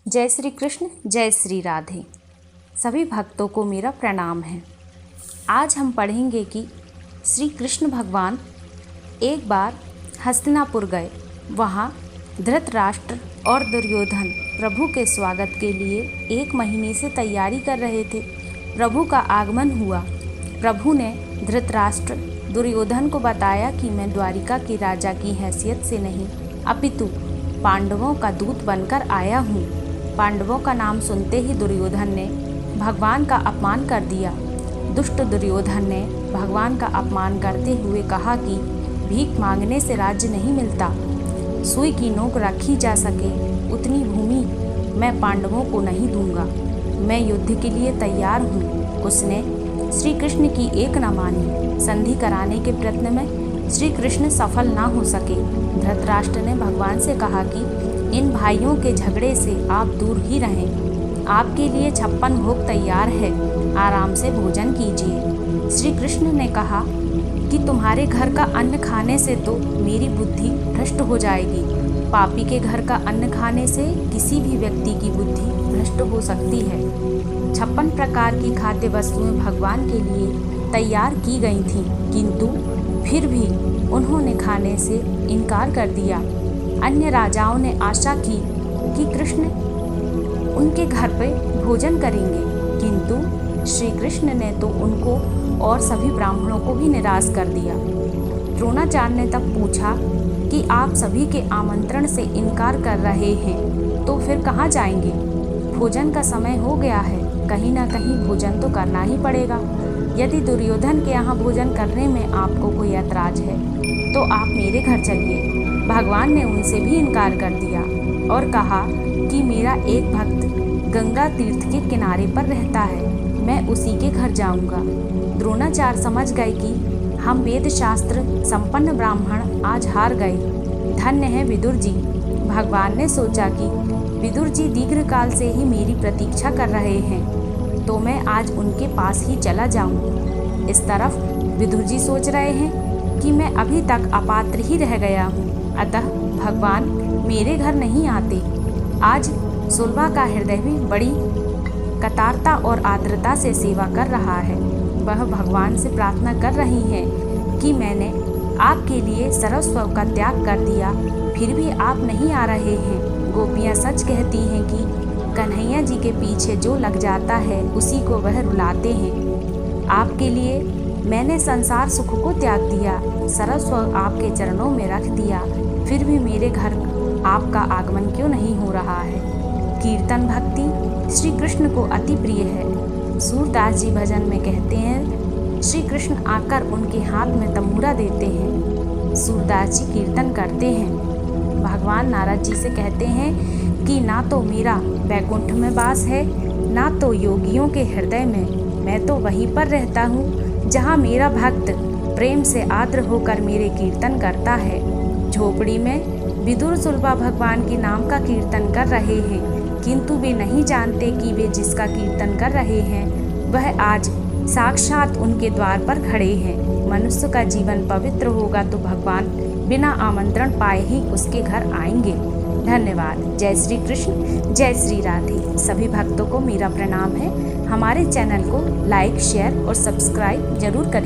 जय श्री कृष्ण, जय श्री राधे। सभी भक्तों को मेरा प्रणाम है। आज हम पढ़ेंगे कि श्री कृष्ण भगवान एक बार हस्तिनापुर गए। वहाँ धृतराष्ट्र और दुर्योधन प्रभु के स्वागत के लिए 1 महीने से तैयारी कर रहे थे। प्रभु का आगमन हुआ। प्रभु ने धृतराष्ट्र दुर्योधन को बताया कि मैं द्वारिका के राजा की हैसियत से नहीं अपितु पांडवों का दूत बनकर आया हूँ। पांडवों का नाम सुनते ही दुर्योधन ने भगवान का अपमान कर दिया। दुष्ट दुर्योधन ने भगवान का अपमान करते हुए कहा कि भीख मांगने से राज्य नहीं मिलता। सुई की नोक रखी जा सके उतनी भूमि मैं पांडवों को नहीं दूंगा। मैं युद्ध के लिए तैयार हूँ। उसने श्री कृष्ण की एक न मानी। संधि कराने के प्रयत्न में श्री कृष्ण सफल ना हो सके। धृतराष्ट्र ने भगवान से कहा कि इन भाइयों के झगड़े से आप दूर ही रहें। आपके लिए 56 भोग तैयार है, आराम से भोजन कीजिए। श्री कृष्ण ने कहा कि तुम्हारे घर का अन्न खाने से तो मेरी बुद्धि भ्रष्ट हो जाएगी। पापी के घर का अन्न खाने से किसी भी व्यक्ति की बुद्धि भ्रष्ट हो सकती है। 56 प्रकार की खाद्य वस्तुएं भगवान के लिए तैयार की गई थीं, किंतु फिर भी उन्होंने खाने से इनकार कर दिया। अन्य राजाओं ने आशा की कि कृष्ण उनके घर पर भोजन करेंगे, किंतु श्री कृष्ण ने तो उनको और सभी ब्राह्मणों को भी निराश कर दिया। द्रोणाचार्य ने तब पूछा कि आप सभी के आमंत्रण से इनकार कर रहे हैं तो फिर कहाँ जाएंगे? भोजन का समय हो गया है, कहीं ना कहीं भोजन तो करना ही पड़ेगा। यदि दुर्योधन के यहाँ भोजन करने में आपको कोई ऐतराज है तो आप मेरे घर चलिए। भगवान ने उनसे भी इनकार कर दिया और कहा कि मेरा एक भक्त गंगा तीर्थ के किनारे पर रहता है, मैं उसी के घर जाऊंगा। द्रोणाचार्य समझ गए कि हम वेद शास्त्र संपन्न ब्राह्मण आज हार गए। धन्य है विदुर जी। भगवान ने सोचा कि विदुर जी दीर्घकाल से ही मेरी प्रतीक्षा कर रहे हैं, तो मैं आज उनके पास ही चला जाऊं। इस तरफ विदुर जी सोच रहे हैं कि मैं अभी तक अपात्र ही रह गया हूँ, अतः भगवान मेरे घर नहीं आते। आज सुलभा का हृदय भी बड़ी कतारता और आर्द्रता से सेवा कर रहा है। वह भगवान से प्रार्थना कर रही है कि मैंने आपके लिए सर्वस्व का त्याग कर दिया, फिर भी आप नहीं आ रहे हैं। गोपियाँ सच कहती हैं कि कन्हैया जी के पीछे जो लग जाता है उसी को वह रुलाते हैं। आपके लिए मैंने संसार सुख को त्याग दिया, सर्वस्व आपके चरणों में रख दिया, फिर भी मेरे घर आपका आगमन क्यों नहीं हो रहा है? कीर्तन भक्ति श्री कृष्ण को अति प्रिय है। सूरदास जी भजन में कहते हैं, श्री कृष्ण आकर उनके हाथ में तंबूरा देते हैं। सूरदास जी कीर्तन करते हैं। भगवान नारद जी से कहते हैं कि ना तो मेरा वैकुंठ में वास है, ना तो योगियों के हृदय में। मैं तो वहीं पर रहता हूँ जहाँ मेरा भक्त प्रेम से आर्द्र होकर मेरे कीर्तन करता है। झोपड़ी में विदुर सुलभा भगवान के नाम का कीर्तन कर रहे हैं, किंतु वे नहीं जानते कि वे जिसका कीर्तन कर रहे हैं वह आज साक्षात उनके द्वार पर खड़े हैं। मनुष्य का जीवन पवित्र होगा तो भगवान बिना आमंत्रण पाए ही उसके घर आएंगे। धन्यवाद। जय श्री कृष्ण, जय श्री राधे। सभी भक्तों को मेरा प्रणाम है। हमारे चैनल को लाइक, शेयर और सब्सक्राइब जरूर करिए।